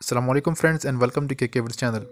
अस्सलाम वालेकुम friends and welcome to के विड्स चैनल।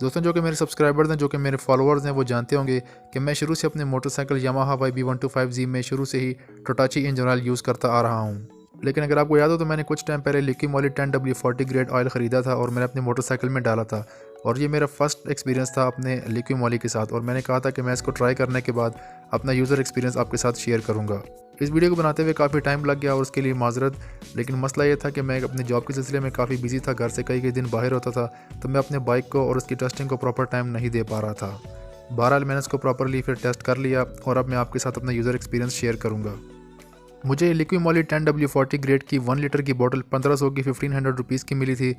दोस्तों, जो कि मेरे सब्सक्राइबर्स हैं, जो कि मेरे फॉलोअर्स हैं, वो जानते होंगे कि मैं शुरू से अपने मोटरसाइकिल यामाहा YB125Z में शुरू से ही टोटाची इंजन ऑयल यूज़ करता आ रहा हूँ। लेकिन अगर आपको याद हो तो मैंने कुछ टाइम पहले Likki Molly 10W40 grade oil ख़रीदा था और मैंने अपने मोटरसाइकिल में डाला था। और ये मेरा फर्स्ट एक्सपीरियंस था अपने लिक्की मॉली के साथ, और मैंने कहा था कि मैं इसको ट्राई करने के बाद अपना यूज़र एक्सपीरियंस आपके साथ शेयर करूँगा। इस वीडियो को बनाते हुए काफ़ी टाइम लग गया और उसके लिए माजरत। लेकिन मसला ये था कि मैं अपने जॉब के सिलसिले में काफ़ी बिजी था, घर से कई दिन बाहर होता था, तो मैं अपने बाइक को और उसकी टेस्टिंग को प्रॉपर टाइम नहीं दे पा रहा था। बहरहाल मैंने इसको प्रॉपरली फिर टेस्ट कर लिया और अब मैं आपके साथ अपना यूज़र एक्सपीरियंस शेयर करूँगा। मुझे लिक्की मॉली 10W40 ग्रेड की 1 लीटर की बोतल 1500 की 1500 रुपीज़ की मिली थी।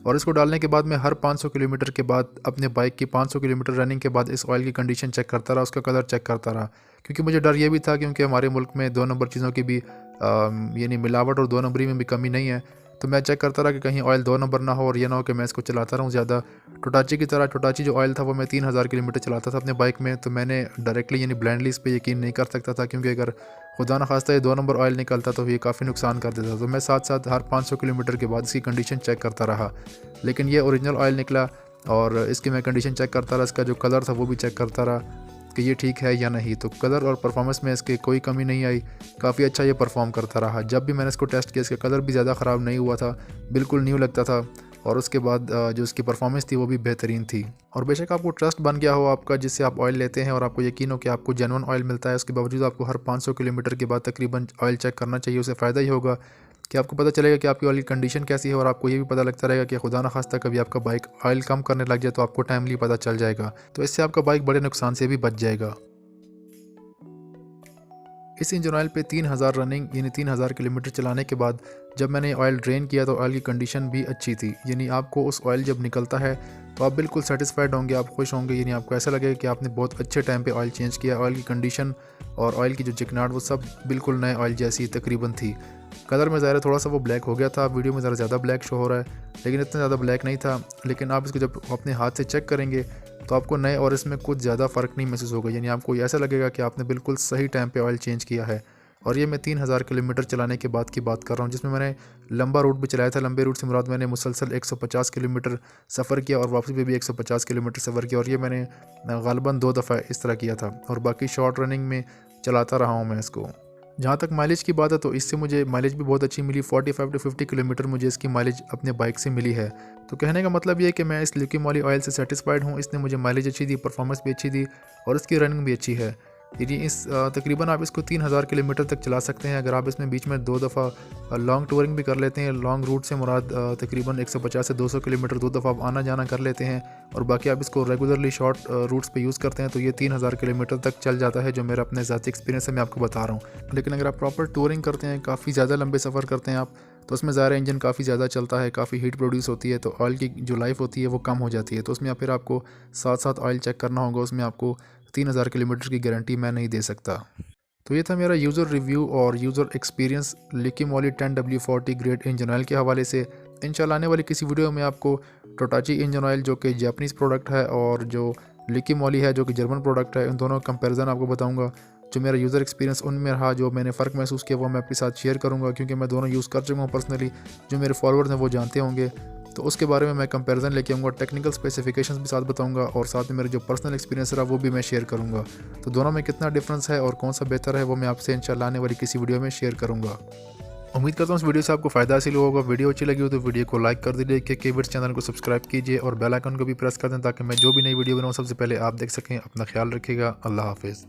और इसको डालने के बाद मैं हर 500 किलोमीटर के बाद अपने बाइक की 500 किलोमीटर रनिंग के बाद इस ऑयल की कंडीशन चेक करता रहा, उसका कलर चेक करता रहा। क्योंकि मुझे डर ये भी था, क्योंकि हमारे मुल्क में 2 नंबर चीज़ों की भी यानी मिलावट और 2 नंबरी में भी कमी नहीं है। तो मैं चेक करता रहा कि कहीं ऑयल 2 नंबर ना हो और ये ना हो कि मैं इसको चलाता रहूँ ज़्यादा। टोटाची की तरह टोटाची जो ऑयल था वो मैं 3000 किलोमीटर चलाता था अपने बाइक में, तो मैंने डायरेक्टली यानी ब्लाइंडली इस पे यकीन नहीं कर सकता था, क्योंकि अगर खुदा न खास्ता ये 2 नंबर ऑयल निकलता तो ये काफ़ी नुकसान कर देता। तो मैं साथ साथ हर 500 किलोमीटर के बाद इसकी कंडीशन चेक करता रहा। लेकिन ये ओरिजिनल ऑयल निकला और इसकी मैं कंडीशन चेक करता रहा, इसका जो कलर था वो भी चेक करता रहा कि ये ठीक है या नहीं। तो कलर और परफॉर्मेंस में इसके कोई कमी नहीं आई, काफ़ी अच्छा ये परफॉर्म करता रहा। जब भी मैंने इसको टेस्ट किया, इसका कलर भी ज़्यादा ख़राब नहीं हुआ था, बिल्कुल न्यू लगता था। और उसके बाद जो इसकी परफॉर्मेंस थी वो भी बेहतरीन थी। और बेशक आपको ट्रस्ट बन गया हो आपका, जिससे आप ऑयल लेते हैं और आपको यकीन हो कि आपको जेन्युइन ऑयल मिलता है, उसके बावजूद आपको हर 500 किलोमीटर के बाद तकरीबन ऑयल चेक करना चाहिए। उससे फ़ायदा ही होगा कि आपको पता चलेगा कि आपकी ऑयल की कंडीशन कैसी है, और आपको ये भी पता लगता रहेगा कि खुदा न खास्ता कभी आपका बाइक ऑयल कम करने लग जाए तो आपको टाइमली पता चल जाएगा। तो इससे आपका बाइक बड़े नुकसान से भी बच जाएगा। इस इंजन ऑयल पे 3000 रनिंग यानी 3000 किलोमीटर चलाने के बाद जब मैंने ऑयल ड्रेन किया तो ऑयल की कंडीशन भी अच्छी थी। यानी आपको उस ऑयल जब निकलता है तो आप बिल्कुल सेटिस्फाइड होंगे, आप खुश होंगे। यानी आपको ऐसा लगेगा कि आपने बहुत अच्छे टाइम पे ऑयल चेंज किया। ऑयल की कंडीशन और ऑयल की जो चिकनाहट वो सब बिल्कुल नए ऑयल जैसी तकरीबन थी। कलर में ज़ाहिर थोड़ा सा वो ब्लैक हो गया था, वीडियो में ज़रा ज़्यादा ब्लैक शो हो रहा है, लेकिन इतना ज़्यादा ब्लैक नहीं था। लेकिन आप इसको जब अपने हाथ से चेक करेंगे तो आपको नए और इसमें कुछ ज़्यादा फ़र्क नहीं महसूस होगा। यानी आपको ऐसा लगेगा कि आपने बिल्कुल सही टाइम पे ऑयल चेंज किया है। और ये मैं 3000 किलोमीटर चलाने के बाद की बात कर रहा हूँ, जिसमें मैंने लंबा रूट भी चलाया था। लंबे रूट से मुराद मैंने मुसलसल 150 किलोमीटर सफ़र किया और वापसी पे भी 150 किलोमीटर सफ़र किया। और ये मैंने ग़ालिबन 2 दफ़ा इस तरह किया था, और बाकी शॉर्ट रनिंग में चलाता रहा हूँ मैं इसको। जहाँ तक माइलेज की बात है तो इससे मुझे माइलेज भी बहुत अच्छी मिली। 45 to 50 किलोमीटर मुझे इसकी माइलेज अपने बाइक से मिली है। तो कहने का मतलब ये है कि मैं इस लिक्की मॉली ऑयल से सेटिस्फाइड हूँ। इसने मुझे माइलेज अच्छी दी, परफॉर्मेंस भी अच्छी दी, और इसकी रनिंग भी अच्छी है। यानी इस तकरीबन आप इसको 3000 किलोमीटर तक चला सकते हैं अगर आप इसमें बीच में 2 दफ़ा लॉन्ग टूरिंग भी कर लेते हैं। लॉन्ग रूट से मुराद तकरीबन 150 से 200 किलोमीटर 2 दफ़ा आप आना जाना कर लेते हैं, और बाकी आप इसको रेगुलरली शॉर्ट रूट्स पे यूज़ करते हैं तो ये 3000 किलोमीटर तक चल जाता है, जो मेरा अपने ज़ाती एक्सपीरियंस है मैं आपको बता रहा हूँ। लेकिन अगर आप प्रॉपर टूरिंग करते हैं, काफ़ी ज़्यादा लंबे सफ़र करते हैं आप, तो उसमें ज़्यादा इंजन काफ़ी ज़्यादा चलता है, काफ़ी हीट प्रोड्यूस होती है, तो ऑयल की जो लाइफ होती है वो कम हो जाती है। तो उसमें फिर आपको साथ साथ ऑयल चेक करना होगा, उसमें आपको 3000 किलोमीटर की गारंटी मैं नहीं दे सकता। तो ये था मेरा यूज़र रिव्यू और user experience Likki Molly 10W40 grade engine oil के हवाले से। इंशाल्लाह आने वाली किसी वीडियो में आपको टोटाची इंजन ऑयल जो कि जापानीज़ प्रोडक्ट है और जो लिक्की मॉली है जो कि जर्मन प्रोडक्ट है, इन दोनों का कंपैरिजन आपको बताऊंगा। जो मेरा यूज़र एक्सपीरियंस उनमें रहा, जो मैंने फ़र्क महसूस किया, वो मैं आपके साथ शेयर करूँगा, क्योंकि मैं दोनों यूज़ कर चुका हूँ पर्सनली। जो मेरे फॉलोअर्स हैं वो जानते होंगे, तो उसके बारे में मैं कंपैरिजन लेके आऊँगा, टेक्निकल स्पेसिफिकेशंस भी साथ बताऊँगा, और साथ में मेरे जो पर्सनल एक्सपीरियंस रहा वो भी मैं शेयर करूँगा। तो दोनों में कितना डिफरेंस है और कौन सा बेहतर है वो मैं आपसे इंशाल्लाह आने वाली किसी वीडियो में शेयर करूँगा। उम्मीद करता हूँ इस वीडियो से आपको फ़ायदा हासिल होगा। वीडियो अच्छी लगी हो तो वीडियो को लाइक कर दीजिए, के विड्स चैनल को सब्सक्राइब कीजिए और बेल आइकन को भी प्रेस कर दें, ताकि मैं जो भी नई वीडियो बनाऊँ सबसे पहले आप देख सकें। अपना ख्याल रखिएगा। अल्लाह हाफिज़।